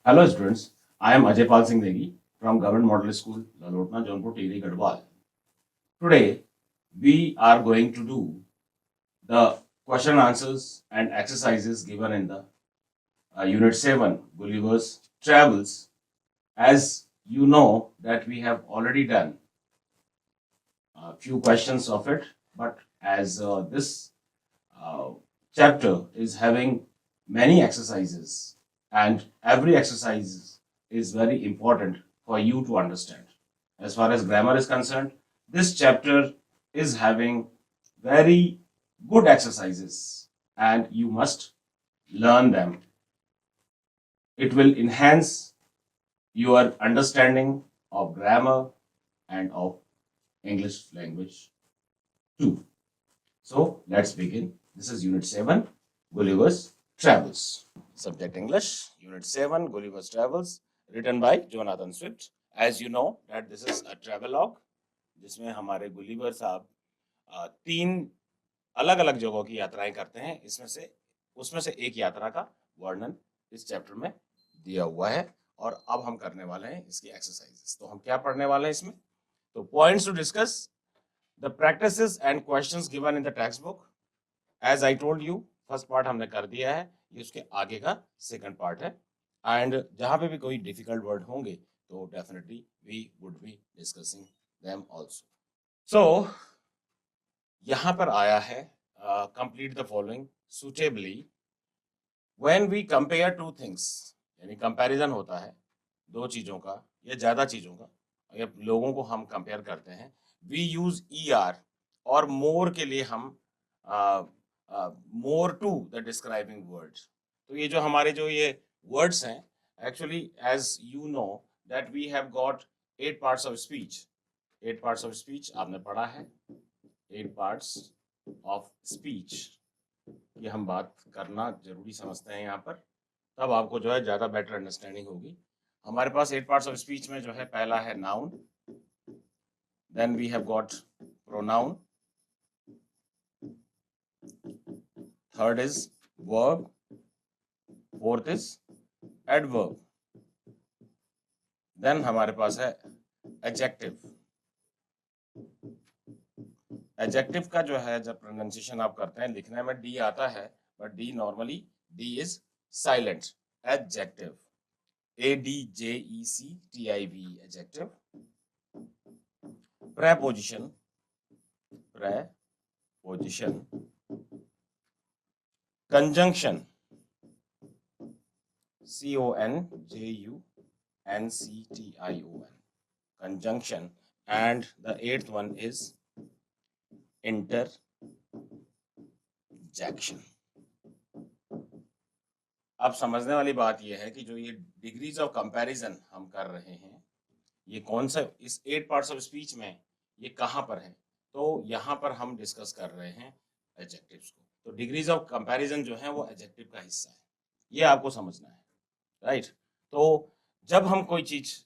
Hello students, I am Ajay Pal Singh Negi from Government Model School, Lalotna, Jaunpur, Tirhi, Gadwal. Today we are going to do the question answers and exercises given in the Unit 7 Gulliver's Travels. As you know that we have already done a few questions of it, but as this uh, chapter is having many exercises and every exercise is very important for you to understand. As far as grammar is concerned, this chapter is having very good exercises and you must learn them. It will enhance your understanding of grammar and of English language too. So let's begin. This is Unit 7, Gulliver's Travels. Subject English, Unit 7, Gulliver's Travels, written by Jonathan Swift. As you know that this is a travelogue, जिसमें हमारे Gulliver साहब तीन अलग अलग जगहों की यात्राएं करते हैं। इसमें से उसमें से एक यात्रा का वर्णन इस चैप्टर में दिया हुआ है और अब हम करने वाले हैं इसकी एक्सरसाइजेस। तो हम क्या पढ़ने वाले हैं इसमें? तो points to discuss the practices and questions given in the text book. As I told you, first part हमने कर दिया है, ये उसके आगे का सेकंड पार्ट है। एंड जहां पे भी कोई डिफिकल्ट वर्ड होंगे तो definitely we would be discussing them also. So यहां पर आया है complete the following suitably when we compare two things, यानी कंपैरिजन होता है दो चीजों का या ज्यादा चीजों का, या लोगों को हम कंपेयर करते हैं। वी यूज ER और मोर के लिए हम more to the describing words. तो ये जो हमारे जो ये वर्ड्स हैं, actually as you know that we have got 8 parts of speech. 8 parts of speech आपने पढ़ा है। 8 पार्ट्स ऑफ स्पीच की हम बात करना जरूरी समझते हैं यहाँ पर, तब आपको जो है ज़्यादा बेटर अंडरस्टैंडिंग होगी। हमारे पास 8 पार्ट्स ऑफ स्पीच में जो है पहला है noun, then we have got pronoun, third is verb, fourth is adverb, then हमारे पास है एडजेक्टिव। एडजेक्टिव का जो है जब प्रोनाउंसिएशन आप करते हैं, लिखने में डी आता है, but D normally D is silent. Adjective, ADJECTIV, adjective. Preposition, preposition. Conjunction, CONJUNCTION, conjunction, and the 8th one is interjection। अब समझने वाली बात यह है कि जो ये डिग्रीज ऑफ कंपैरिजन हम कर रहे हैं, ये कौन सा इस 8 पार्ट्स ऑफ स्पीच में ये कहाँ पर है? तो यहाँ पर हम डिस्कस कर रहे हैं एडजेक्टिव्स को। तो डिग्रीज ऑफ कंपैरिजन जो है वो एडजेक्टिव का हिस्सा है, ये आपको समझना है, राइट? तो जब हम कोई चीज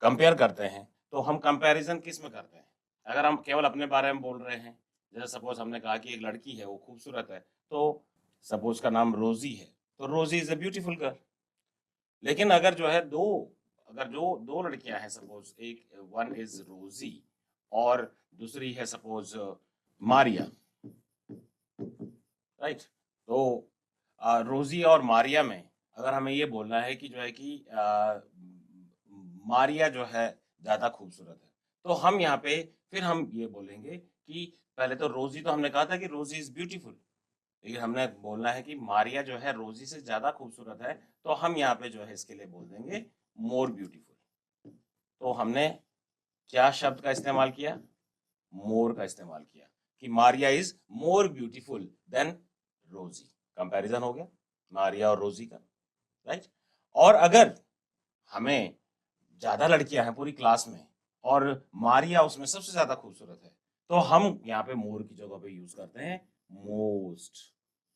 कंपेयर करते हैं तो हम कंपैरिजन किस में करते हैं? अगर हम केवल अपने बारे में बोल रहे हैं, जैसे सपोज हमने कहा कि एक लड़की है, वो खूबसूरत है, तो सपोज का नाम रोजी है, तो रोजी इज अ ब्यूटीफुल गर्ल। लेकिन अगर जो है दो लड़कियां हैं, सपोज एक वन इज रोजी और दूसरी है सपोज मारिया, राइट? तो रोजी और मारिया में अगर हमें ये बोलना है कि जो है कि मारिया जो है ज्यादा खूबसूरत है, तो हम यहाँ पे फिर हम ये बोलेंगे कि पहले तो रोजी, तो हमने कहा था कि रोजी इज ब्यूटीफुल, लेकिन हमने बोलना है कि मारिया जो है रोजी से ज्यादा खूबसूरत है, तो हम यहाँ पे जो है इसके लिए बोल देंगे मोर ब्यूटीफुल। तो हमने क्या शब्द का इस्तेमाल किया? मोर का इस्तेमाल किया कि Maria is more beautiful then रोजी। कंपैरिजन हो गया मारिया और रोजी का, राइट? और अगर हमें ज्यादा लड़कियां हैं पूरी क्लास में और मारिया उसमें सबसे ज्यादा खूबसूरत है, तो हम यहाँ पे मोर की जगह पे यूज करते हैं मोस्ट।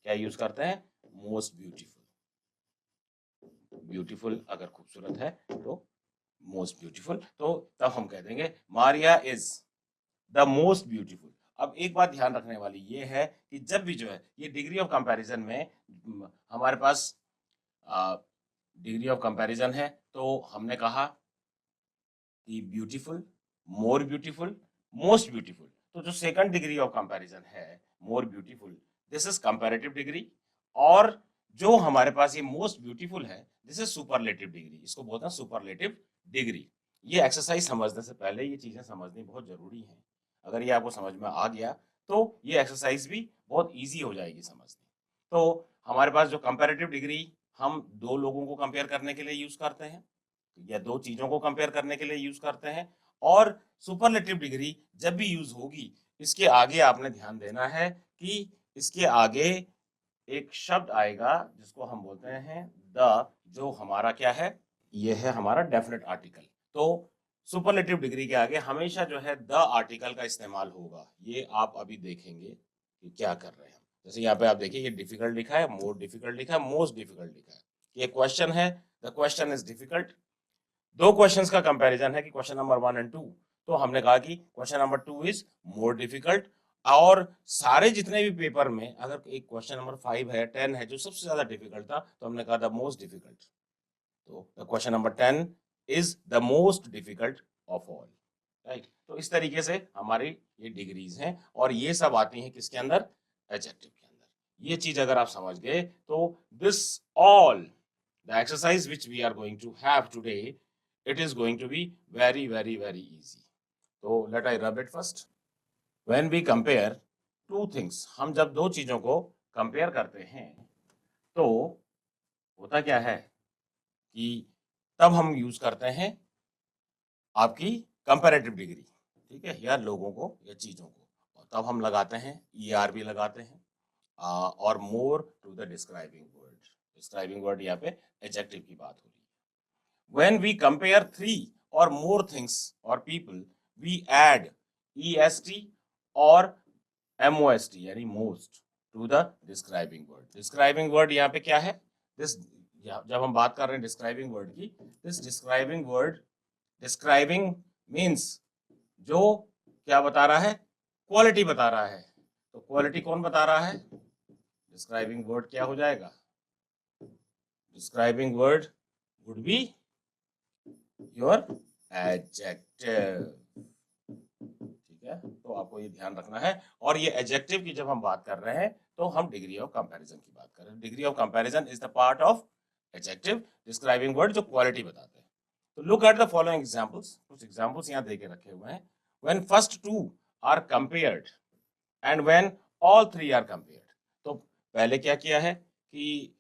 क्या यूज करते हैं? Most beautiful. ब्यूटीफुल अगर खूबसूरत है तो मोस्ट ब्यूटीफुल, तो तब हम कह देंगे Maria is the most beautiful. अब एक बात ध्यान रखने वाली ये है कि जब भी जो है ये डिग्री ऑफ कंपैरिजन में हमारे पास डिग्री ऑफ कंपैरिजन है, तो हमने कहा कि beautiful, more beautiful, most beautiful. तो जो सेकंड डिग्री ऑफ कंपैरिजन है, more beautiful, this is comparative degree. और जो हमारे पास ये मोस्ट ब्यूटीफुल है, दिस इज सुपरलेटिव डिग्री। इसको बोलते हैं सुपरलेटिव डिग्री। ये एक्सरसाइज समझने से पहले ये चीजें समझनी बहुत जरूरी है। अगर ये आपको समझ में आ गया तो ये एक्सरसाइज भी बहुत इजी हो जाएगी समझनी। तो हमारे पास जो कंपैरेटिव डिग्री हम दो लोगों को कंपेयर करने के लिए यूज करते हैं, या दो चीजों को कंपेयर करने के लिए यूज करते हैं। और सुपरलेटिव डिग्री जब भी यूज होगी, इसके आगे आपने ध्यान देना है कि इसके आगे एक शब्द आएगा जिसको हम बोलते हैं द, जो हमारा क्या है, ये है हमारा डेफिनेट आर्टिकल। तो सुपरलेटिव डिग्री के आगे हमेशा जो है द आर्टिकल का इस्तेमाल होगा। ये आप अभी देखेंगे कि क्या कर रहे हैं। जैसे यहाँ पे आप देखिए, ये डिफिकल्ट लिखा है, मोर डिफिकल्ट लिखा है, मोस्ट डिफिकल्ट लिखा है। ये क्वेश्चन है, द क्वेश्चन इज डिफिकल्ट। दो क्वेश्चंस का कंपैरिजन है कि क्वेश्चन नंबर 1 एंड 2। तो हमने कहा कि question number 2 is more difficult. और सारे जितने भी पेपर में अगर एक क्वेश्चन नंबर 5 है, 10 है, जो सबसे ज्यादा डिफिकल्ट था, तो हमने कहा द मोस्ट डिफिकल्ट। तो the question number 10 is the most difficult of all, right. तो इस तरीके से हमारी ये डिग्रीज हैं, और ये सब आती हैं किसके अंदर, एडजेक्टिव के अंदर। ये चीज अगर आप समझ गए तो this all the exercise which we are going to have today, it is going to be very very very easy. So let I rub it first. When we compare two things, हम जब दो चीजों को compare करते हैं तो होता क्या है कि तब हम यूज करते हैं आपकी कंपैरेटिव डिग्री, ठीक है, या लोगों को या चीजों को। और तब हम लगाते हैं ER भी लगाते हैं, और more to the describing word. Describing word यहाँ पे एडजेक्टिव की बात हो रही है। When we compare three or more things or people, we add EST or MOST यानी most to the describing word. Describing word यहाँ पे क्या है? This जब हम बात कर रहे हैं describing word की, this describing word, describing means जो क्या बता रहा है, क्वालिटी बता रहा है। तो क्वालिटी कौन बता रहा है? डिस्क्राइबिंग वर्ड क्या हो जाएगा? Describing word would be your adjective, ठीक है। तो आपको ये ध्यान रखना है। और ये एडजेक्टिव की जब हम बात कर रहे हैं तो हम डिग्री ऑफ कंपैरिजन की बात कर रहे हैं। Degree of comparison is the part of adjective, describing word जो क्वालिटी बताते हैं। तो look at the following examples. कुछ एग्जांपल्स यहाँ देके रखे हुए हैं। When first two are compared and when all three are compared. तो पहले क्या किया है कि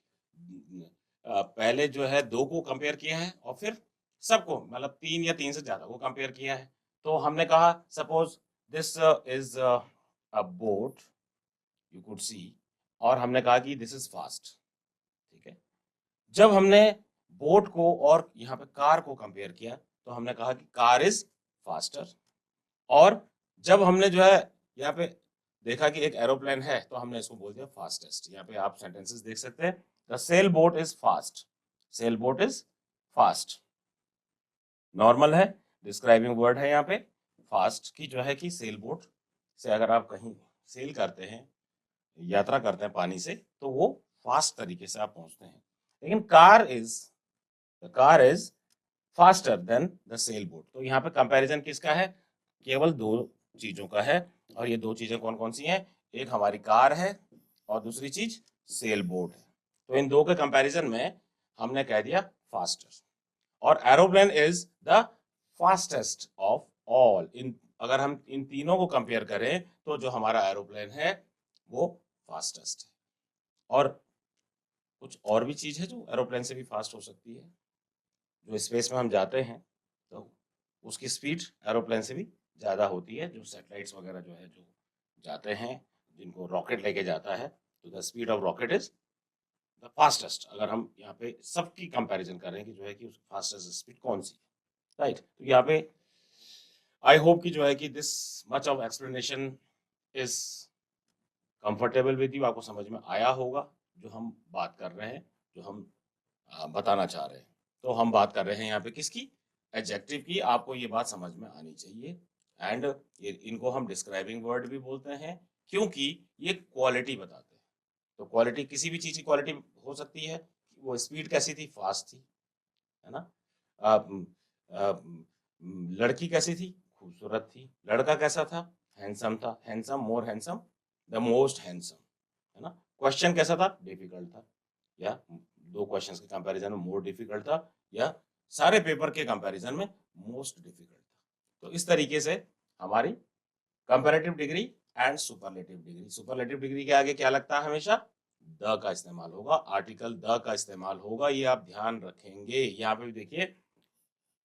पहले जो है दो को कंपेयर किया है और फिर सबको, मतलब तीन या तीन से ज्यादा को कंपेयर किया है। तो हमने कहा suppose this is a boat, you could see, और हमने कहा कि दिस इज फास्ट, ठीक है। जब हमने बोट को और यहाँ पे कार को कंपेयर किया तो हमने कहा कि कार इज फास्टर। और जब हमने जो है यहाँ पे देखा कि एक एरोप्लेन है तो हमने इसको बोल दिया फास्टेस्ट। यहाँ पे आप सेंटेंसेस देख सकते हैं, the sail boat is fast, sail boat is fast, normal है, डिस्क्राइबिंग वर्ड है यहाँ पे। फास्ट की जो है कि सेल बोट से अगर आप कहीं सेल करते हैं, यात्रा करते हैं पानी से, तो वो फास्ट तरीके से आप पहुंचते हैं। लेकिन car is faster than the sail boat. तो यहाँ पे कंपैरिजन किसका है? केवल दो चीजों का है। और ये दो चीजें कौन कौन सी हैं? एक हमारी कार है और दूसरी चीज सेल बोट है। तो इन दो के कंपैरिजन में हमने कह दिया फास्टर। और aeroplane is the fastest of all. इन अगर हम इन तीनों को कंपेयर करें तो जो हमारा एरोप्लेन है वो फास्टेस्ट है। और कुछ और भी चीज है जो एरोप्लेन से भी फास्ट हो सकती है। जो स्पेस में हम जाते हैं तो उसकी स्पीड एरोप्लेन से भी ज्यादा होती है। जो सैटेलाइट्स वगैरह जो है जो जाते हैं, जिनको रॉकेट लेके जाता है, तो the speed of rocket is the fastest. अगर हम यहाँ पे सबकी कंपैरिजन कर रहे हैं कि जो है कि फास्टेस्ट स्पीड कौन सी है, राइट। तो यहाँ पे आई होप कि जो है कि this much of explanation is comfortable with you, आपको समझ में आया होगा जो हम बात कर रहे हैं, जो हम बताना चाह रहे हैं। तो हम बात कर रहे हैं यहाँ पे किसकी? एडजेक्टिव की। आपको ये बात समझ में आनी चाहिए। एंड इनको हम डिस्क्राइबिंग वर्ड भी बोलते हैं क्योंकि ये क्वालिटी बताते हैं। तो क्वालिटी, किसी भी चीज की क्वालिटी हो सकती है, वो स्पीड कैसी थी, फास्ट थी, है ना। अ, अ, लड़की कैसी थी, खूबसूरत थी। लड़का कैसा था, हैंडसम था। Handsome, more handsome, the most handsome, है ना। क्वेश्चन कैसा था, डिफिकल्ट था, या दो क्वेश्चंस के कंपैरिजन में मोर डिफिकल्ट था, या सारे पेपर के कंपैरिजन में मोस्ट डिफिकल्ट था। तो इस तरीके से हमारी comparative degree and superlative degree. Superlative degree के आगे क्या लगता है, हमेशा द का इस्तेमाल होगा, आर्टिकल द का इस्तेमाल होगा, ये आप ध्यान रखेंगे। यहाँ पे भी देखिए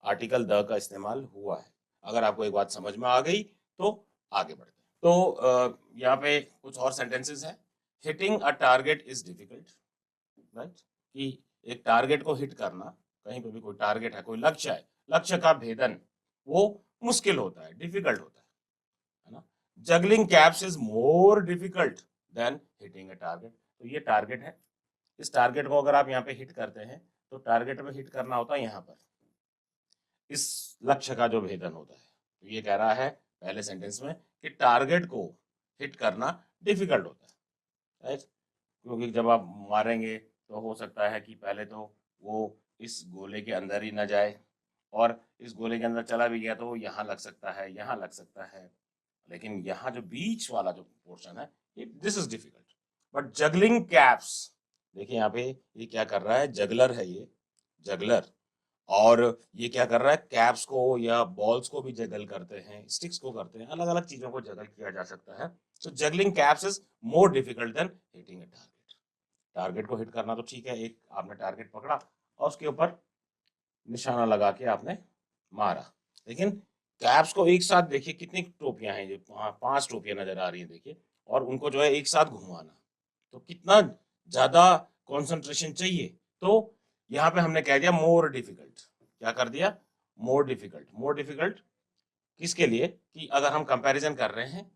आर्टिकल द का इस्तेमाल हुआ है। अगर आपको एक बात समझ में आ गई तो आगे बढ़ते हैं। तो यहाँ पे कुछ और सेंटेंसेस हैं। Hitting a target is difficult, right, कि एक टारगेट को हिट करना, कहीं पे भी कोई टारगेट है, कोई लक्ष्य है, लक्ष्य का भेदन वो मुश्किल होता है, डिफिकल्ट होता है ना। Juggling caps is more difficult than hitting a target. तो ये टारगेट है, इस टारगेट को अगर आप यहाँ पे हिट करते हैं तो टारगेट में हिट करना होता है यहाँ पर, इस लक्ष्य का जो भेदन होता है। तो ये कह रहा है पहले सेंटेंस में कि टारगेट को हिट करना डिफिकल्ट होता है, राइट, क्योंकि जब आप मारेंगे तो हो सकता है कि पहले तो वो इस गोले के अंदर ही न जाए, और इस गोले के अंदर चला भी गया तो वो यहाँ लग सकता है, यहाँ लग सकता है, लेकिन यहाँ जो बीच वाला जो पोर्शन है, this is difficult. But juggling caps, देखिए यहाँ पे ये क्या कर रहा है, जगलर है ये, जगलर, और ये क्या कर रहा है, कैप्स को या बॉल्स को भी जगल करते हैं, स्टिक्स को करते हैं, अलग अलग चीजों को जगल किया जा सकता है। तो juggling caps is more difficult than hitting a target. Target को हिट करना तो ठीक है, एक आपने टारगेट पकड़ा और उसके ऊपर निशाना लगा के आपने मारा, लेकिन कैप्स को एक साथ देखिए कितनी टोपियां हैं, ये पांच टोपियां नजर आ रही हैं देखिए, और उनको जो है एक साथ घुमाना, तो कितना ज्यादा कंसंट्रेशन चाहिए। तो यहाँ पे हमने कह दिया मोर डिफिकल्ट, क्या कर दिया, मोर डिफिकल्ट। मोर डिफिकल्ट किसके लिए, कि अगर हम कंपैरिजन कर रहे हैं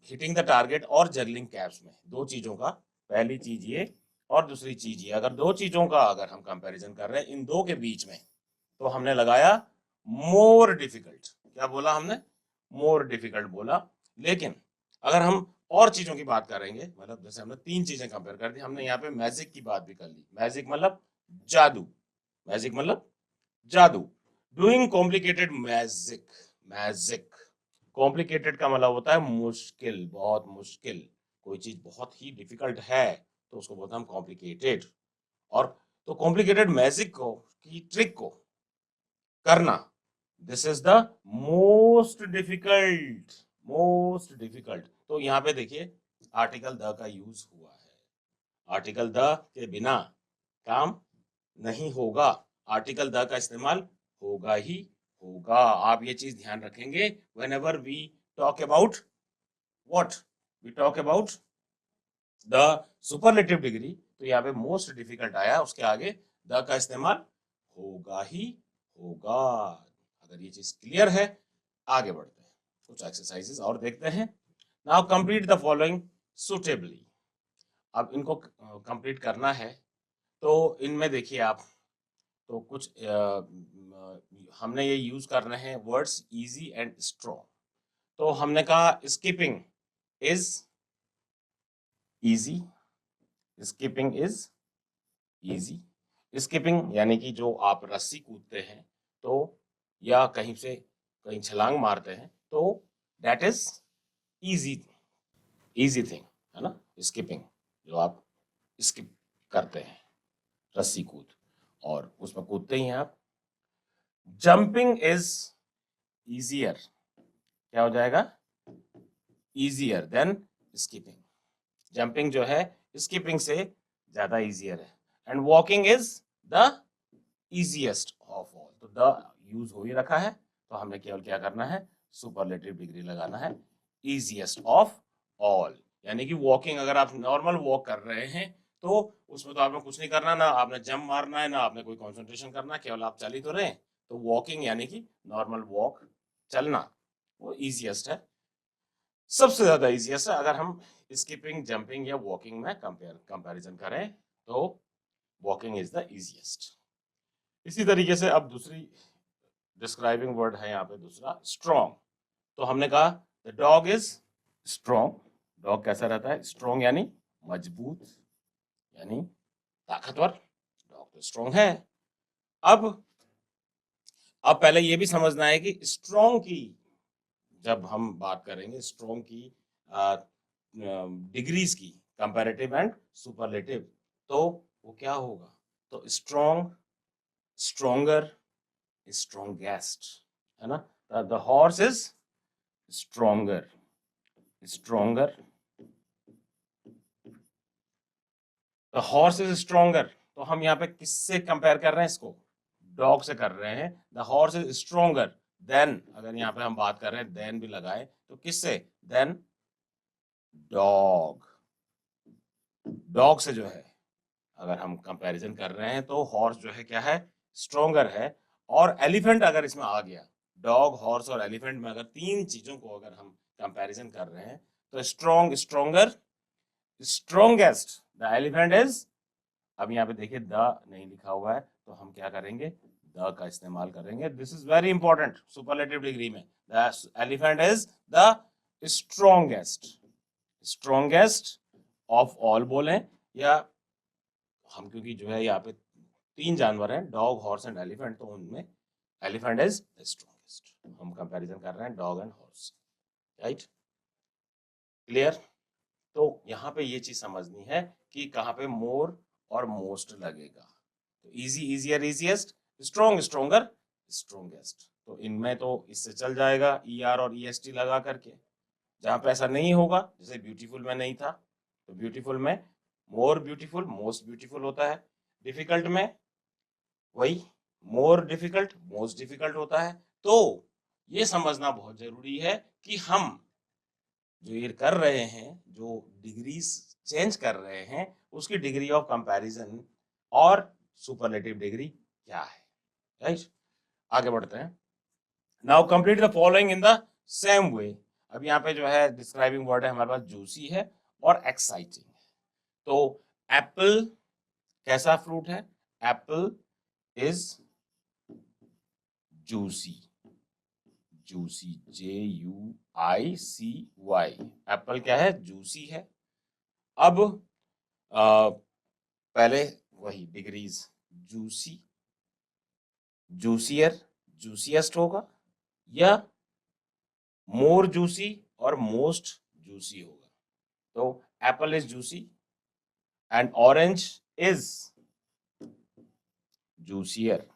हिटिंग द टारगेट और जगलिंग कैप्स में, दो चीजों का, पहली चीज ये और दूसरी चीज ये, अगर दो चीजों का अगर हम कंपैरिजन कर रहे हैं इन दो के बीच में, तो हमने लगाया मोर डिफिकल्ट। क्या बोला हमने, मोर डिफिकल्ट बोला। लेकिन अगर हम और चीजों की बात करेंगे, मतलब जैसे हमने तीन चीजें कंपेयर कर दी, हमने यहाँ पे मैजिक की बात भी कर ली। मैजिक मतलब जादू, मैजिक मतलब जादू, doing complicated magic. Magic, complicated का मतलब होता है मुश्किल, बहुत मुश्किल, कोई चीज बहुत ही डिफिकल्ट है तो उसको बोलते हैं हम कॉम्प्लिकेटेड। और तो कॉम्प्लिकेटेड मैजिक को, की ट्रिक को करना, this is the most difficult, most difficult. तो यहाँ पे देखिए आर्टिकल द का यूज हुआ है, आर्टिकल द के बिना काम नहीं होगा, आर्टिकल द का इस्तेमाल होगा ही होगा। आप ये चीज ध्यान रखेंगे whenever we talk about what, we talk about the superlative degree, तो यहाँ पे मोस्ट डिफिकल्ट आया, उसके आगे द का इस्तेमाल होगा ही होगा। अगर ये चीज क्लियर है, आगे बढ़ते हैं, कुछ एक्सरसाइजेस और देखते हैं। Now complete the following suitably. अब इनको कंप्लीट करना है, तो इनमें देखिए आप, तो कुछ हमने ये यूज करने हैं वर्ड्स इजी एंड स्ट्रॉन्ग। तो हमने कहा skipping is easy, skipping is easy. Skipping यानी कि जो आप रस्सी कूदते हैं तो, या कहीं से कहीं छलांग मारते हैं, तो that is easy, easy thing, है ना। स्किपिंग, जो आप स्किप करते हैं, रस्सी कूद, और उसमें कूदते ही हैं आप। जंपिंग इज इजियर, क्या हो जाएगा, इजियर देन स्किपिंग। जंपिंग जो है स्किपिंग से ज्यादा इजियर है। And walking is the easiest of all, तो द यूज हो ही रखा है, तो हमें केवल क्या करना है, सुपरलेटिव डिग्री लगाना है, इजिएस्ट ऑफ ऑल। यानी कि वॉकिंग, अगर आप नॉर्मल वॉक कर रहे हैं तो उसमें तो आपने कुछ नहीं करना, ना आपने जंप मारना है, ना आपने कोई कंसंट्रेशन करना है, केवल आप चल ही तो रहे हैं। तो वॉकिंग यानी कि नॉर्मल वॉक, चलना, वो इजिएस्ट है, सबसे ज्यादा इजिएस्ट है। अगर हम स्किपिंग, जंपिंग या वॉकिंग में कंपैरिजन करें तो वॉकिंग इज द इजिएस्ट। इसी तरीके से अब दूसरी डिस्क्राइबिंग वर्ड है यहाँ पे दूसरा, स्ट्रॉन्ग। तो हमने कहा the dog is strong. Dog कैसा रहता है, स्ट्रॉन्ग यानी मजबूत, यानी ताकतवर, डॉग तो स्ट्रॉन्ग है। अब पहले ये भी समझना है कि स्ट्रॉन्ग की जब हम बात करेंगे, स्ट्रॉन्ग की डिग्रीज की, कंपैरेटिव एंड सुपरलेटिव, तो वो क्या होगा? तो स्ट्रॉन्ग, स्ट्रॉन्गर, स्ट्रॉन्गेस्ट, है ना? The horse is stronger, stronger, the horse is stronger. तो हम यहाँ पे किससे कंपेयर कर रहे हैं इसको? डॉग से कर रहे हैं। The horse is stronger than, अगर यहाँ पे हम बात कर रहे हैं देन भी लगाए तो किससे? Then dog. डॉग से जो है अगर हम कंपैरिजन कर रहे हैं तो हॉर्स जो है क्या है? स्ट्रॉन्गर है। और एलिफेंट अगर इसमें आ गया, डॉग, हॉर्स और एलिफेंट में अगर तीन चीजों को अगर हम कंपैरिजन कर रहे हैं तो strong, stronger, strongest. The elephant is, अब यहाँ पे देखिए द नहीं लिखा हुआ है तो हम क्या करेंगे? द का इस्तेमाल करेंगे। This is very important superlative degree में। The elephant is the strongest, strongest of all बोले, या हम क्योंकि जो है यहाँ पे तीन जानवर हैं, डॉग, हॉर्स एंड एलिफेंट, तो उनमें एलिफेंट इज द स्ट्रॉन्गेस्ट। हम कंपैरिजन कर रहे हैं dog and horse, right? Clear? तो यहाँ पे ये चीज समझनी है कि कहाँ पे मोर और मोस्ट लगेगा। तो easy, easier, easiest, strong, stronger, strongest. तो इनमें तो इससे चल जाएगा ई आर और ई एस टी लगा करके। जहां पे ऐसा नहीं होगा, जैसे ब्यूटीफुल में नहीं था, तो ब्यूटीफुल में मोर ब्यूटीफुल, मोस्ट ब्यूटीफुल होता है। डिफिकल्ट में वही मोर डिफिकल्ट, मोस्ट डिफिकल्ट होता है। तो ये समझना बहुत जरूरी है कि हम जो ये कर रहे हैं, जो डिग्रीज चेंज कर रहे हैं, उसकी डिग्री ऑफ कंपैरिजन और सुपरलेटिव डिग्री क्या है, राइट? आगे बढ़ते हैं। Now complete the following in the same way. अब यहाँ पे जो है डिस्क्राइबिंग वर्ड है हमारे पास जूसी है और एक्साइटिंग है। तो एप्पल कैसा फ्रूट है? Apple is juicy, juicy, JUICY। Apple क्या है? जूसी है। अब पहले वही डिग्रीज, जूसी, जूसियर, जूसीएस्ट होगा, या मोर जूसी और मोस्ट जूसी होगा। तो Apple is juicy and orange is juicier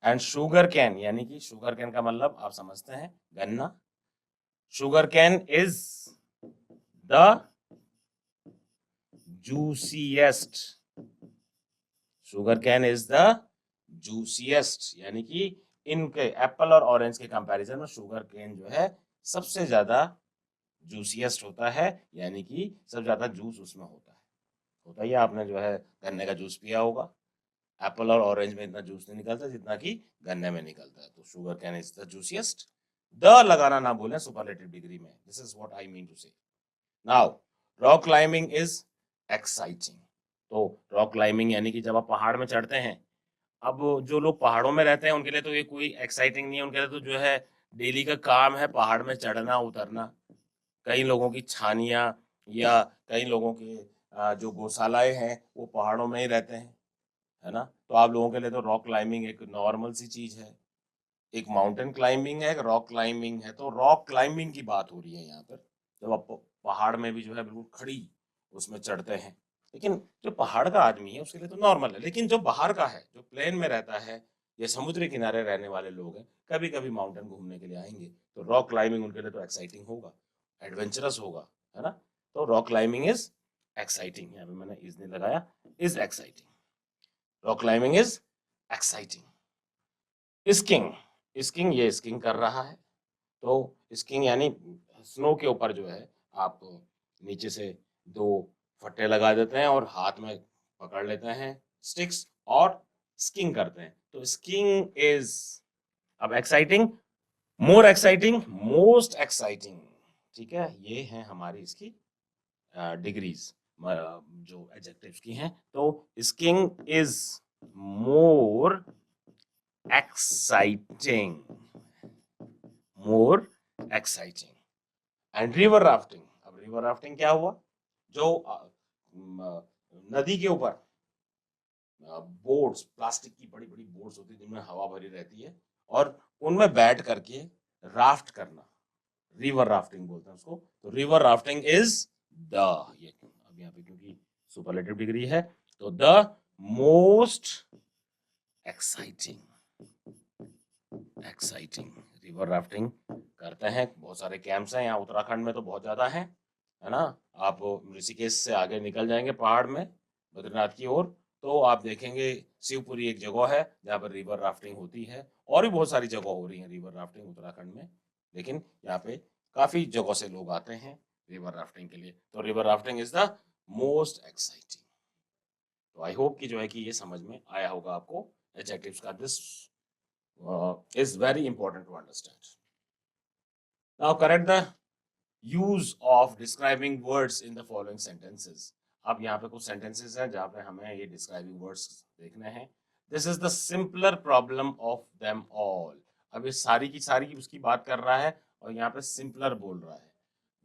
and sugar cane, यानी कि शुगर कैन का मतलब आप समझते हैं गन्ना, sugar cane is the juiciest, sugar cane is the juiciest, यानी कि इनके एप्पल और ऑरेंज के कंपैरिजन में शुगर कैन जो है सबसे ज्यादा जूसीएस्ट होता है, यानी कि सबसे ज्यादा जूस उसमें होता ही है। आपने जो है गन्ने का जूस पिया होगा, एप्पल और ऑरेंज में इतना जूस नहीं निकलता जितना कि गन्ने में निकलता है। तो sugar cane is the juiciest. The लगाना ना भूलें सुपरलेटिव डिग्री में। This is what I mean to say. Now rock climbing is exciting. तो रॉक क्लाइंबिंग यानी कि जब आप पहाड़ में चढ़ते हैं, अब जो लोग पहाड़ों में रहते हैं उनके लिए तो ये कोई एक्साइटिंग नहीं है, उनके लिए तो जो है डेली का काम है पहाड़ में चढ़ना उतरना। कई लोगों की छानियाँ या कई लोगों के जो गौशालाएं हैं वो पहाड़ों में ही रहते हैं, है ना? तो आप लोगों के लिए तो रॉक क्लाइंबिंग एक नॉर्मल सी चीज है। एक माउंटेन क्लाइंबिंग है, एक रॉक क्लाइंबिंग है। तो रॉक क्लाइंबिंग की बात हो रही है यहाँ पर, जब आप पहाड़ में भी जो है बिल्कुल खड़ी उसमें चढ़ते हैं। लेकिन जो पहाड़ का आदमी है उसके लिए तो नॉर्मल है, लेकिन जो बाहर का है, जो प्लेन में रहता है या समुद्र किनारे रहने वाले लोग हैं, कभी कभी माउंटेन घूमने के लिए आएंगे, तो रॉक क्लाइंबिंग उनके लिए तो एक्साइटिंग होगा, एडवेंचरस होगा, है ना? तो रॉक क्लाइंबिंग इज एक्साइटिंग, यहाँ पे मैंने इज नहीं लगाया, is exciting. Rock climbing is exciting. Skiing, skiing, ये स्कीइंग कर रहा है। तो स्कीइंग यानी स्नो के ऊपर जो है आप नीचे से दो फट्टे लगा देते हैं और हाथ में पकड़ लेते हैं स्टिक्स और स्कीइंग करते हैं। तो स्कीइंग इज, अब exciting, more exciting, most exciting, ठीक है? ये है हमारी इसकी डिग्रीज जो एडजेक्टिव्स की हैं। तो skiing is more exciting, more exciting। And river rafting, अब रिवर राफ्टिंग क्या हुआ? जो नदी के ऊपर बोट्स, प्लास्टिक की बड़ी बड़ी बोट्स होती है जिनमें हवा भरी रहती है, और उनमें बैठ करके राफ्ट करना, रिवर राफ्टिंग बोलते हैं उसको। तो रिवर राफ्टिंग इज द, ये अब यहाँ पे क्योंकि सुपरलेटिव डिग्री है, तो the most exciting river rafting करते हैं। बहुत सारे कैंप्स हैं यहाँ उत्तराखंड में, तो बहुत ज्यादा है ना। आप ऋषिकेश से आगे निकल जाएंगे पहाड़ में बद्रीनाथ की ओर, तो आप देखेंगे शिवपुरी एक जगह है जहाँ पर रिवर राफ्टिंग होती है, और भी बहुत सारी जगह हो रही है रिवर राफ्टिंग उत्तराखंड में, लेकिन यहाँ पे काफी जगह से लोग आते हैं रिवर राफ्टिंग के लिए। तो river rafting is the most exciting. तो आई होप कि जो है कि ये समझ में आया होगा आपको एडजेक्टिव्स का। This is very important to understand. Now correct the use of describing words in the following sentences. अब यहाँ पे कुछ sentences हैं जहाँ पे हमें ये describing words देखने हैं। This is the simpler problem of them all. अब ये सारी की सारी उसकी बात कर रहा है और यहाँ पे simpler बोल रहा है,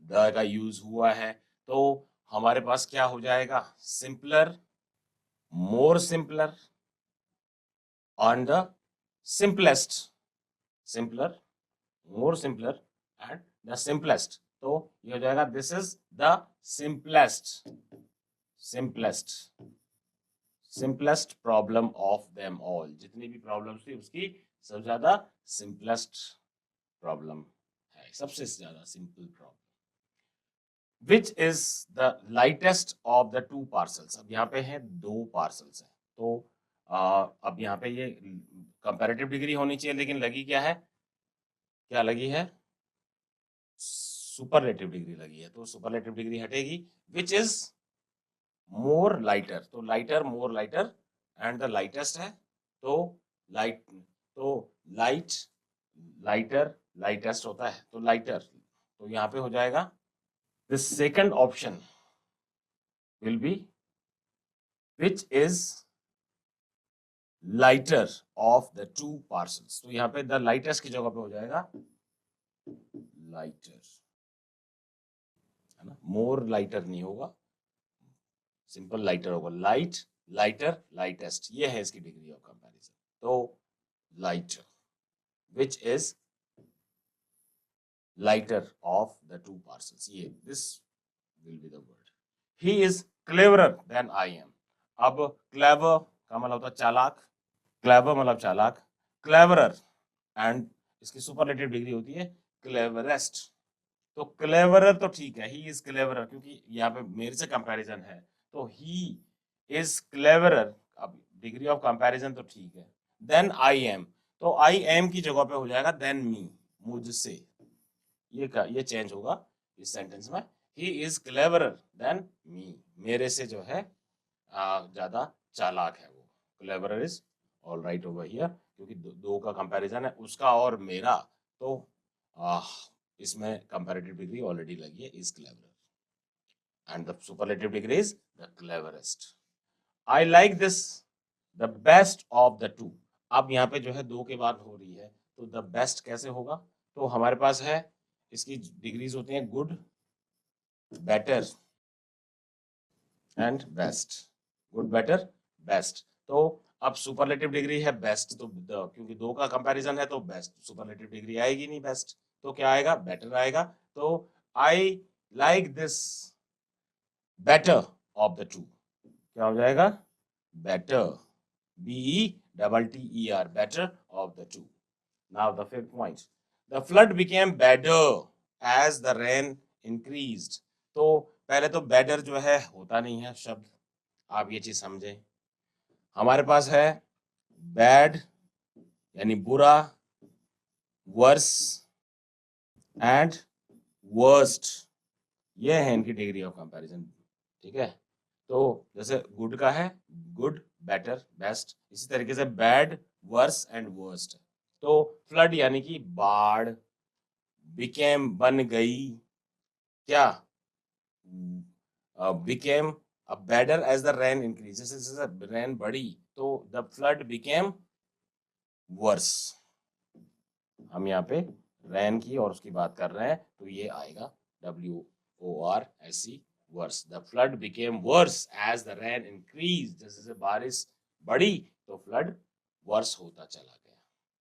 the का use हुआ है, तो हमारे पास क्या हो जाएगा, simpler, more simpler, on the simplest, simpler, more simpler and the simplest. तो ये हो जाएगा this is the simplest, simplest, simplest problem of them all. जितनी भी प्रॉब्लम्स थी उसकी सबसे ज्यादा सिंपलेस्ट प्रॉब्लम है, सबसे ज्यादा simple problem. Which is the lightest of the two parcels. अब यहाँ पे है दो पार्सल्स हैं, तो अब यहाँ पे ये कंपैरेटिव डिग्री होनी चाहिए, लेकिन लगी क्या है, क्या लगी है, सुपरलेटिव डिग्री लगी है, तो सुपरलेटिव डिग्री हटेगी। विच इज मोर लाइटर, तो lighter, more lighter and the lightest है, तो लाइट, तो लाइट, लाइटर, लाइटेस्ट होता है, तो लाइटर। तो यहाँ पे हो जाएगा this second option will be which is lighter of the two parcels. तो यहाँ पे द लाइटेस्ट की जगह पे हो जाएगा लाइटर, है ना, मोर लाइटर नहीं होगा, सिंपल लाइटर होगा, लाइट, लाइटर, लाइटेस्ट, ये है इसकी डिग्री ऑफ कंपैरिजन। तो lighter, which is lighter of the two parcels, ये this will be the word. He is cleverer than I am. अब क्लेवर का मतलब होता है चालाक, क्लेवर मतलब चालाक, क्लेवरर, एंड इसकी सुपरलेटिव डिग्री होती है क्लेवरेस्ट। तो क्लेवरर तो ठीक है, ही इज क्लेवरर, क्योंकि यहाँ पे मेरे से कंपैरिजन है, तो ही इज क्लेवरर, अब डिग्री ऑफ कंपैरिजन तो ठीक है। देन आई एम, तो आई एम की जगह पे हो जाएगा देन मी, मुझसे, ये चेंज होगा इस सेंटेंस में। ही इज क्लेवरर देन मी, मेरे से जो है ज्यादा चालाक है वो। Cleverer is all right over here, क्योंकि दो का कंपैरिजन है, उसका और मेरा, तो इसमें कंपैरेटिव डिग्री ऑलरेडी लगी है, is clever, and the superlative degree is the cleverest. I like this the best of the to. अब यहाँ पे जो है दो के बाद हो रही है, तो द बेस्ट कैसे होगा, तो हमारे पास है इसकी डिग्रीज होती हैं good, better and best, good, better, best. तो अब सुपरलेटिव डिग्री है बेस्ट, तो क्योंकि दो का कंपैरिजन है तो बेस्ट, सुपरलेटिव डिग्री आएगी नहीं बेस्ट, तो क्या आएगा, बेटर आएगा। तो I like this better of the to, क्या हो जाएगा, better, BETTER, better of the two. Now the fifth point, the flood became better as the rain increased. तो पहले तो better जो है होता नहीं है शब्द, आप ये चीज समझें। हमारे पास है bad यानी बुरा, worse and worst, ये है इनकी डिग्री ऑफ कंपैरिजन, ठीक है। तो जैसे गुड का है गुड, बेटर, बेस्ट, इसी तरीके से बैड, वर्स एंड वर्स्ट। तो फ्लड यानी कि बाढ़, बिकेम बन गई, क्या, became better as the rain increase, जैसे जैसे रेन बढ़ी तो द फ्लड बिकेम वर्स। हम यहाँ पे रेन की और उसकी बात कर रहे हैं, तो ये आएगा WORSE, worse. The flood became worse as the rain increased. जैसे जैसे बारिश बढ़ी तो flood worse होता चला गया,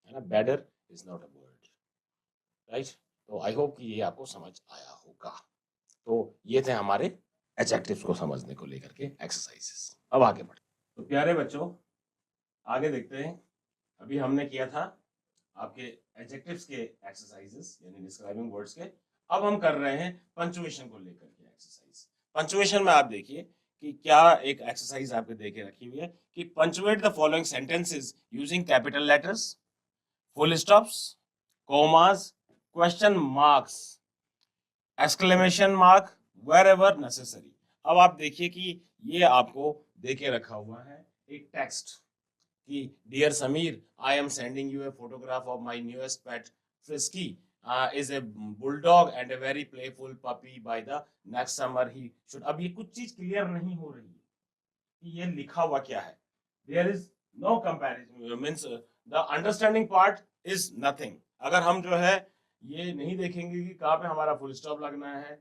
है ना. Better is not a word, right? तो I hope कि ये आपको समझ आया होगा. तो ये थे हमारे एडजेक्टिव्स को समझने को लेकर के एक्सरसाइजेस. अब आगे बढ़े. तो प्यारे बच्चों, आगे देखते हैं. अभी हमने किया था आपके एडजेक्टिव्स के एक्सरसाइजेस यानी डिस्क्राइबिंग वर्ड्स के. अब हम कर रहे हैं पंचुएशन को लेकर के एक्सरसाइज. पंचुएशन में आप देखिए कि क्या एक एक्सरसाइज आपके देके रखी हुई है कि punctuate the following sentences using capital letters, full stops, commas, question marks, exclamation mark wherever necessary. अब आप देखिए कि ये आपको देके रखा हुआ है एक टेक्स्ट कि dear Sameer, I am sending you a photograph of my newest pet Frisky is a bulldog and a very playful puppy. By the next summer he should. अब ये कुछ चीज क्लियर नहीं हो रही है कि ये लिखा हुआ क्या है. There is no comparison, means the understanding part is nothing. अगर हम जो है ये नहीं देखेंगे कि कहाँ पे हमारा फुल स्टॉप लगना है,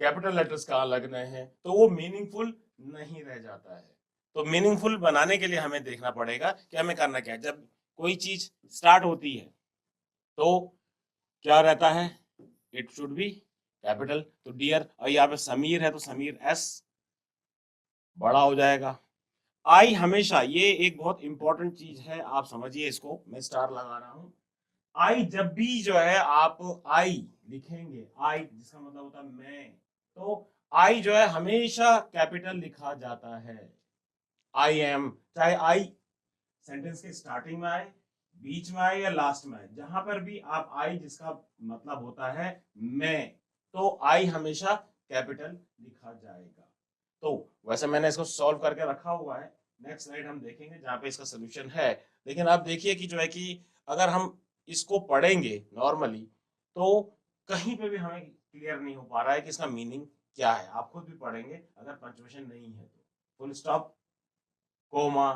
कैपिटल लेटर्स कहाँ लगने हैं, तो वो मीनिंगफुल नहीं रह जाता है. तो मीनिंगफुल बनाने के लिए हमें देखना पड़ेगा कि हमें करना क्या है. जब कोई चीज स्टार्ट होती है तो क्या रहता है, इट शुड बी कैपिटल. तो डियर, और यहाँ पे समीर है तो समीर एस बड़ा हो जाएगा. आई हमेशा, ये एक बहुत इंपॉर्टेंट चीज है, आप समझिए इसको. मैं स्टार लगा रहा हूं. आई जब भी जो है आप आई लिखेंगे, आई जिसका मतलब होता है मैं, तो आई जो है हमेशा कैपिटल लिखा जाता है. आई एम, चाहे आई सेंटेंस के स्टार्टिंग में आए, बीच में आए या लास्ट में आए, जहां पर भी आप आई जिसका मतलब होता है मैं, तो आई हमेशा कैपिटल लिखा जाएगा. तो वैसे मैंने इसको सॉल्व करके रखा हुआ है. नेक्स्ट स्लाइड हम देखेंगे जहां पे इसका सोल्यूशन है. लेकिन आप देखिए कि जो है कि अगर हम इसको पढ़ेंगे नॉर्मली तो कहीं पे भी हमें क्लियर नहीं हो पा रहा है कि इसका मीनिंग क्या है. आप खुद भी पढ़ेंगे अगर पंक्चुएशन नहीं है तो. Full stop, comma,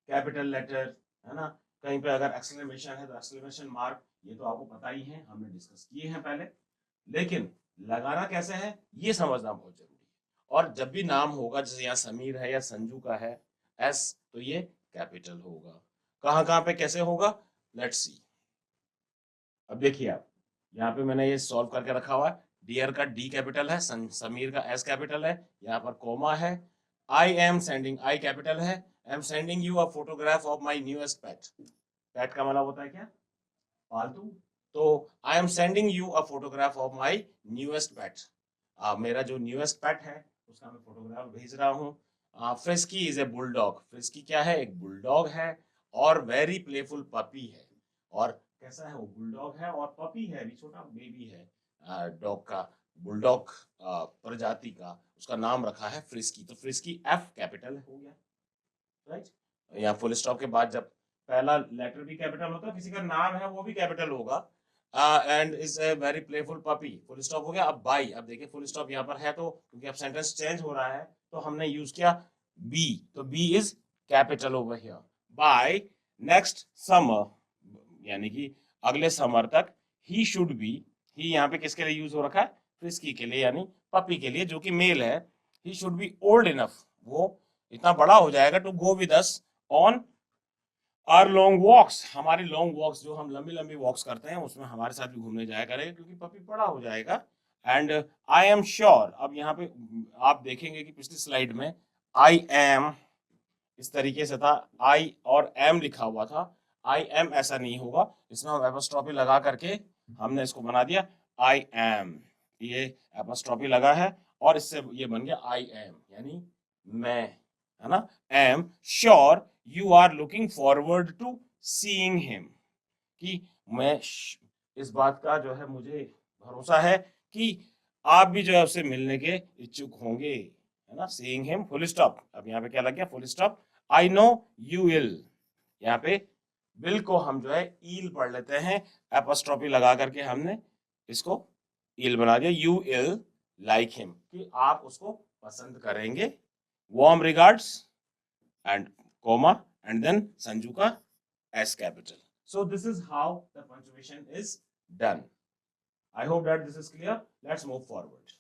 capital letter, है ना. कहीं पे अगर एक्सक्लेमेशन है तो एक्सक्लेमेशन मार्क, ये तो आपको पता ही है, हमने डिस्कस किए हैं पहले. लेकिन लगाना कैसे है ये समझना बहुत जरूरी है. और जब भी नाम होगा, जैसे यहाँ समीर है या संजू का है एस, तो ये कैपिटल होगा. कहाँ कहाँ पे कैसे होगा, लेट्स सी. अब देखिए आप, यहाँ पे मैंने ये सॉल्व करके रखा हुआ है. डियर का डी कैपिटल है, समीर का एस कैपिटल है, यहाँ पर कोमा है. I am sending, I capital है. I am sending you a photograph of my newest pet. Pet का मतलब होता है क्या, पालतू. तो I am sending you a photograph of my newest pet. मेरा जो न्यूएस्ट पेट है उसका मैं फोटोग्राफ भेज रहा हूँ. Frisky is a bulldog. Frisky क्या है, एक बुलडॉग है. और वेरी प्लेफुल पपी है. और कैसा है वो, बुलडॉग है और पपी है, अभी छोटा बेबी है डॉग का, बुलडॉग प्रजाति का. उसका नाम रखा है फ्रिस्की. तो फ्रिस्की एफ कैपिटल हो गया, राइट. यहाँ फुल स्टॉप के बाद जब पहला लेटर भी कैपिटल होता है, किसी का नाम है वो भी कैपिटल होगा. And is a very playful puppy, full stop हो गया. अब बाई, अब देखिए फुल स्टॉप यहाँ पर है तो क्योंकि अब सेंटेंस चेंज हो रहा है तो हमने यूज किया बी. तो B is capital over here. By next summer, यानी कि अगले समर तक. ही शुड बी, ही यहाँ पे किसके लिए यूज हो रखा है, फ्रिस्की के लिए यानी पपी के लिए जो कि मेल है. He should be old enough, वो इतना बड़ा हो जाएगा to go with us on our long walks. हमारी लॉन्ग वॉक्स, जो हम लंबी लंबी वॉक्स करते हैं उसमें हमारे साथ भी घूमने जाया करेगा क्योंकि पपी बड़ा हो जाएगा. एंड आई एम श्योर, अब यहाँ पे आप देखेंगे कि पिछली स्लाइड में आई एम इस तरीके से था, आई और एम लिखा हुआ था. आई एम ऐसा नहीं होगा, इसमें हम एपोस्ट्रोफी लगा करके हमने इसको बना दिया आई एम. ये एपोस्ट्रोफी लगा है और इससे ये बन गया आई एम, यानी मैं, है ना. Am sure you are looking forward to seeing him, कि मैं इस बात का जो है मुझे भरोसा है कि आप भी जो है उससे मिलने के इच्छुक होंगे, है ना. Seeing him full stop. अब यहाँ पे क्या लग गया, full stop. I know you will, यहाँ पे विल को हम जो है ईल पढ़ लेते हैं, एपोस्ट्रोफी लगा करके हमने इसको ईल बना दिया. यू विल लाइक हिम, कि आप उसको पसंद करेंगे. Warm regards and comma and then Sanju का S capital. So this is how the punctuation is done. I hope that this is clear. Let's move forward.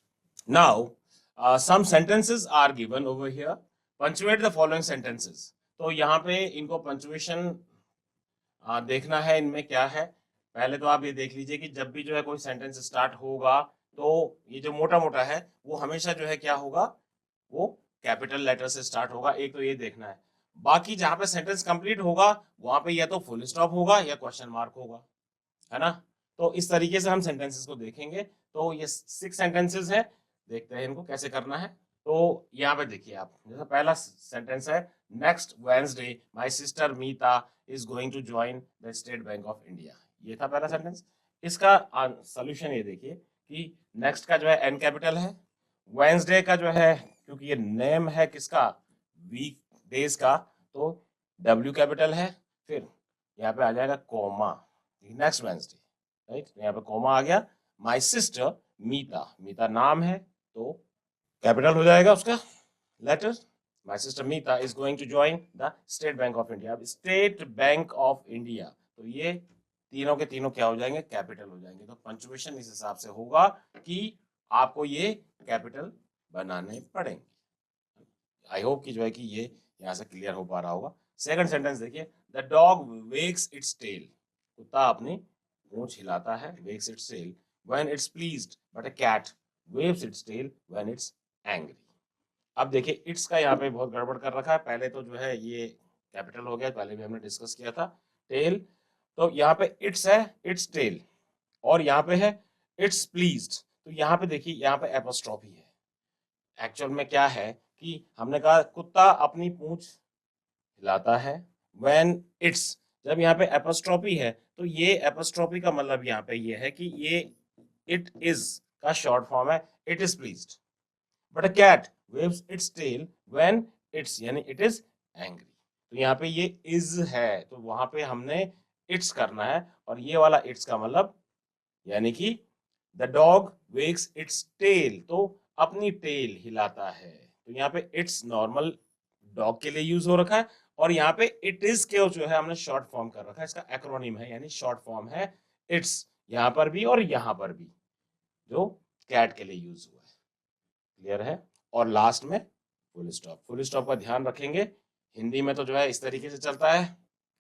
Now some sentences are given over here. Punctuate the following sentences. तो यहाँ पे इनको punctuation देखना है, इनमें क्या है। पहले तो आप ये देख लीजिए कि जब भी जो है कोई सेंटेंस स्टार्ट होगा तो ये जो मोटा मोटा है वो हमेशा जो है क्या होगा, वो कैपिटल लेटर से स्टार्ट होगा। एक तो ये देखना है। बाकी जहां पे सेंटेंस कंप्लीट होगा वहां पे या तो फुल स्टॉप होगा या क्वेश्चन मार्क होगा, है ना। तो इस तरीके से हम सेंटेंसेस को देखेंगे। तो ये 6 सेंटेंसेस है, देखते हैं इनको कैसे करना है। तो यहाँ पे देखिए आप, जैसा पहला सेंटेंस है, next Wednesday my sister Meeta is going to join the State Bank of India. ये था पहला सेंटेंस। इसका सॉल्यूशन ये देखिए कि नेक्स्ट का जो है एन कैपिटल है, वेडनेसडे का जो है क्योंकि ये नेम है किसका, वीक डेज का, तो डब्ल्यू कैपिटल है, फिर यहाँ पे आ जाएगा कोमा, नेक्स्ट वेडनेसडे, राइट। यहाँ पे कोमा आ गया। माय सिस्टर मीता, मीता नाम है तो कैपिटल हो जाएगा उसका letter. My sister Meeta is going to join the State Bank of India. State Bank of India, तो ये तीनों के तीनों क्या हो जाएंगे, कैपिटल हो जाएंगे। तो पंचुएशन इस हिसाब से होगा कि आपको ये कैपिटल बनाने पड़ेंगे। आई होप कि जो है कि ये यहाँ से क्लियर हो पा रहा होगा। सेकंड सेंटेंस देखिए, the dog wags its tail, कुत्ता अपनी पूंछ हिलाता है, wags its tail when it's pleased, but a cat waves its tail when it's angry. अब देखिए इट्स का यहाँ पे बहुत गड़बड़ कर रखा है। पहले तो जो है ये कैपिटल हो गया, पहले भी हमने डिस्कस किया था। टेल, तो यहाँ पे इट्स है, इट्स टेल, और यहाँ पे है इट्स प्लीज्ड। तो यहाँ पे देखिए यहाँ पे एपोस्ट्रोफी है। एक्चुअल में क्या है कि हमने कहा कुत्ता अपनी पूंछ हिलाता है, when it's, जब यहाँ पे एपोस्ट्रोफी है तो ये एपोस्ट्रोफी का मतलब यहाँ पे ये है कि ये it is का शॉर्ट फॉर्म है, it is pleased, but a cat waves its tail when it's, यानी it is angry। तो यहाँ पे ये is है तो वहां पे हमने it's करना है, और ये वाला it's का मतलब यानी कि the dog wags its tail, तो अपनी टेल हिलाता है। तो यहाँ पे it's नॉर्मल डॉग के लिए यूज हो रखा है, और यहाँ पे इट इज के जो है हमने शॉर्ट फॉर्म कर रखा है, इसका एक्रोनिम है, यानी शॉर्ट फॉर्म है इट्स, यहाँ पर भी और यहाँ पर भी, जो कैट के लिए यूज हुआ है। क्लियर है। और लास्ट में फुल स्टॉप, फुल स्टॉप का ध्यान रखेंगे। हिंदी में तो जो है इस तरीके से चलता है,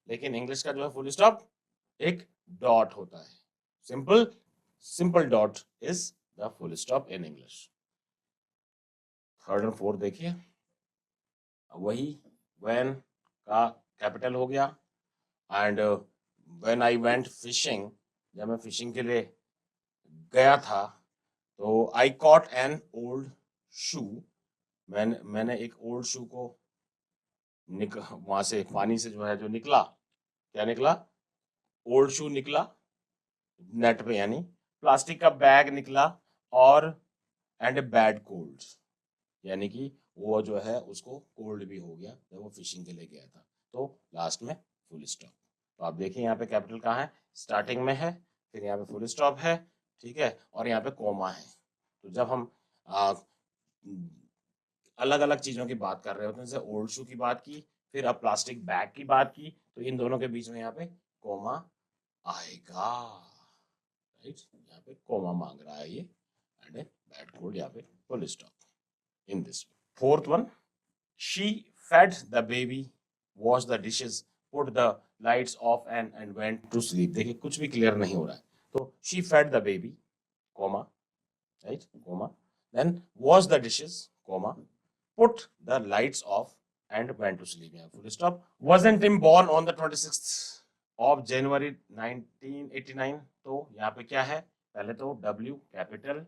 लेकिन इंग्लिश का जो है फुल स्टॉप एक डॉट होता है। Simple, simple dot is the full stop in English. Third और फोर्थ देखिए, वही when का कैपिटल हो गया, and when I went fishing, जब मैं फिशिंग के लिए गया था तो I caught an old shoe, मैंने एक ओल्ड शू को वहां से पानी से जो है जो निकला, क्या निकला, ओल्ड शू निकला नेट पे, यानी प्लास्टिक का बैग निकला, और एंड ए बैड कोल्ड, यानी कि वो जो है उसको कोल्ड भी हो गया जब वो फिशिंग के लिए गया था। तो लास्ट में फुल स्टॉप। तो आप देखिए यहाँ पे कैपिटल कहाँ है, स्टार्टिंग में है, फिर यहाँ पे फुल स्टॉप है, ठीक है, और यहाँ पे कोमा है। तो जब हम अलग अलग चीजों की बात कर रहे होते हैं, जैसे ओल्ड शू की बात की, फिर अब प्लास्टिक बैग की बात की, तो इन दोनों के बीच में यहाँ पे कोमा आएगा, राइट। यहाँ पे कोमा मांग रहा है ये, एंड बैड कोल्ड, यहाँ पे full stop in this way. Fourth one, she fed the baby, washed the dishes, put the lights off and went to sleep। देखिए कुछ भी क्लियर नहीं हो रहा है। तो she fed the baby, comma, right, comma, then washed the dishes, comma, put the lights off and went to sleep। यहाँ full stop। Wasn't Tim born on the 26th of January 1989? तो यहाँ पे क्या है, पहले तो W कैपिटल,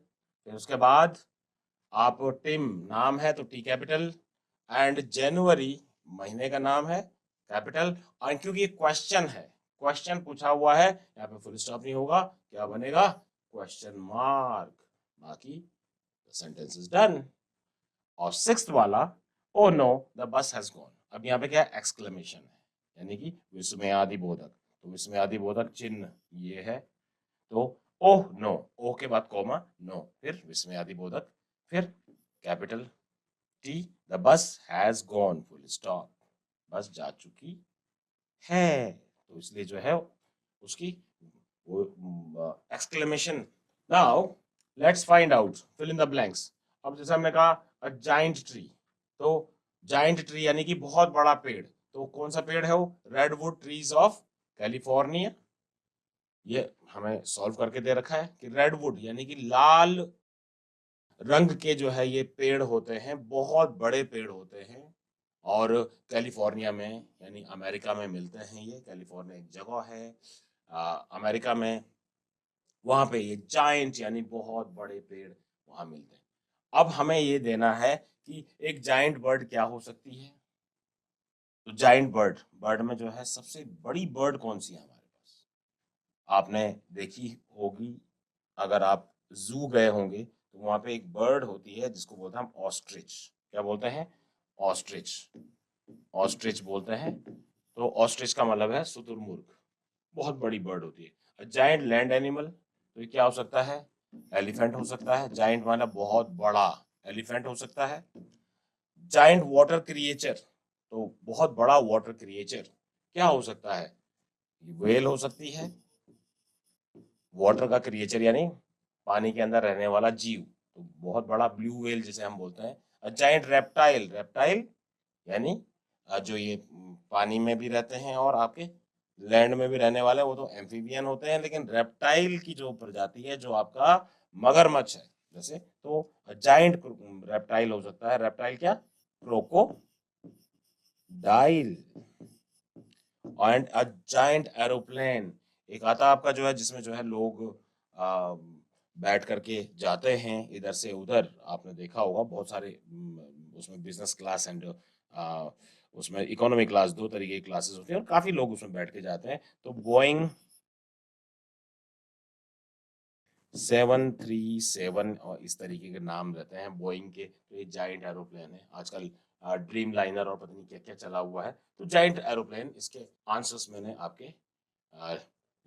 फिर उसके बाद आप टिम नाम है तो टी कैपिटल, एंड जनवरी महीने का नाम है कैपिटल, और क्योंकि ये क्वेश्चन है, क्वेश्चन पूछा हुआ है, यहाँ पे फुल स्टॉप नहीं होगा, क्या बनेगा, क्वेश्चन मार्क। बाकी सेंटेंस इज डन। और सिक्स्थ वाला, oh know the bus has gone, अब यहाँ पे क्या है, एक्सक्लेमेशन है, यानी कि विस्मयादि बोधक। तो विस्मयादि बोधक चिन्ह ये है, तो ओह नो, ओ के बाद कॉमा, नो, फिर विस्मयादि बोधक, फिर capital T, the bus has gone, full stop, बस जा चुकी है, तो इसलिए जो है उसकी वो exclamation. Now let's find out, fill in the blanks. अब जैसे हमने कहा अ जाइंट ट्री, तो जाइंट ट्री यानी कि बहुत बड़ा पेड़, तो कौन सा पेड़ है वो? Redwood trees of California. ये हमें सॉल्व करके दे रखा है कि रेडवुड यानी कि लाल रंग के जो है ये पेड़ होते हैं, बहुत बड़े पेड़ होते हैं और कैलिफोर्निया में यानी अमेरिका में मिलते हैं। ये कैलिफोर्निया एक जगह है अमेरिका में, वहां पे ये जायंट यानी बहुत बड़े पेड़ वहां मिलते हैं। अब हमें ये देना है कि एक जायंट बर्ड क्या हो सकती है। तो जायंट बर्ड, बर्ड में जो है सबसे बड़ी बर्ड कौन सी है हमारे पास? आपने देखी होगी, अगर आप जू गए होंगे तो वहां पे एक बर्ड होती है जिसको बोलते हैं हम ऑस्ट्रिच। क्या बोलते हैं? ऑस्ट्रिच। ऑस्ट्रिच बोलते हैं। तो ऑस्ट्रिच का मतलब है शुतुरमुर्ग, बहुत बड़ी बर्ड होती है। जायंट लैंड एनिमल, तो ये क्या हो सकता है? एलिफेंट हो सकता है। जायंट मतलब बहुत बड़ा, एलिफेंट हो सकता है। जायंट वाटर क्रिएचर, तो बहुत बड़ा वाटर क्रिएचर क्या हो सकता है? व्हेल हो सकती है। वाटर का क्रिएचर यानी पानी के अंदर रहने वाला जीव, तो बहुत बड़ा ब्लू व्हेल जिसे हम बोलते हैं। जायंट रेप्टाइल, रेप्टाइल यानी जो ये पानी में भी रहते हैं और आपके लैंड में भी रहने वाले, वो तो एम्फीबियन होते हैं, लेकिन रेप्टाइल की जो प्रजाति है जो आपका मगरमच्छ है जैसे, तो जायंट रेप्टाइल हो सकता है। रेप्टाइल क्या? Crocodile. And a giant aeroplane, एक आता आपका जो है जिसमें जो है लोग आ, बैठ करके जाते हैं इधर से उधर। आपने देखा होगा बहुत सारे उसमें बिजनेस क्लास एंड उसमें इकोनॉमी क्लास, दो तरीके की क्लासेस होती हैं और काफी लोग उसमें बैठ के जाते हैं। तो बोइंग 737 और इस तरीके के नाम रहते हैं बोइंग के। तो ये जाइंट एरोप्लेन है। आजकल ड्रीम लाइनर और पता नहीं क्या क्या चला हुआ है। तो जाइंट एरोप्लेन, इसके आंसर्स मैंने आपके आ,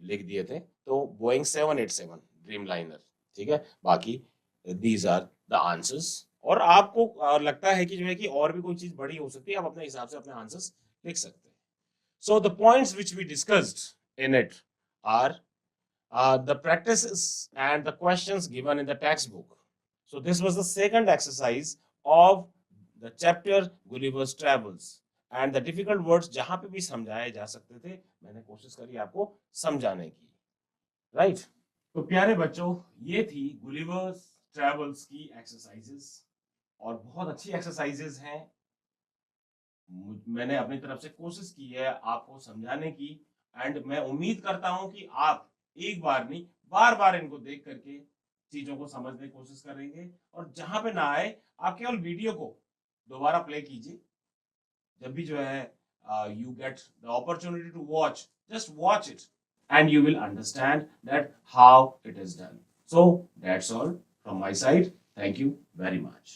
लिख दिए थे। तो बोइंग 787 ड्रीम लाइनर, ठीक है। बाकी दीज आर द आंसर्स। और आपको लगता है कि जो है कि और भी कोई चीज बड़ी हो सकती है, आप अपने हिसाब से अपने आंसर्स लिख सकते हैं। So the points which we discussed in it are the practices and the questions given in the textbook. So this was the second exercise of the chapter Gulliver's Travels. And the difficult words जहां पे भी समझाए जा सकते थे, मैंने कोशिश करी आपको समझाने की, राइट? तो प्यारे बच्चों, ये थी गुलिवर्स ट्रेवल्स की एक्सरसाइजेस और बहुत अच्छी एक्सरसाइजेस हैं। मैंने अपनी तरफ से कोशिश की है आपको समझाने की, एंड मैं उम्मीद करता हूं कि आप एक बार नहीं, बार बार इनको देख करके चीजों को समझने की कोशिश करेंगे। और जहां पे ना आए, आप केवल वीडियो को दोबारा प्ले कीजिए। जब भी जो है you get the opportunity to watch, just watch it and you will understand that how it is done. So that's all from my side. Thank you very much.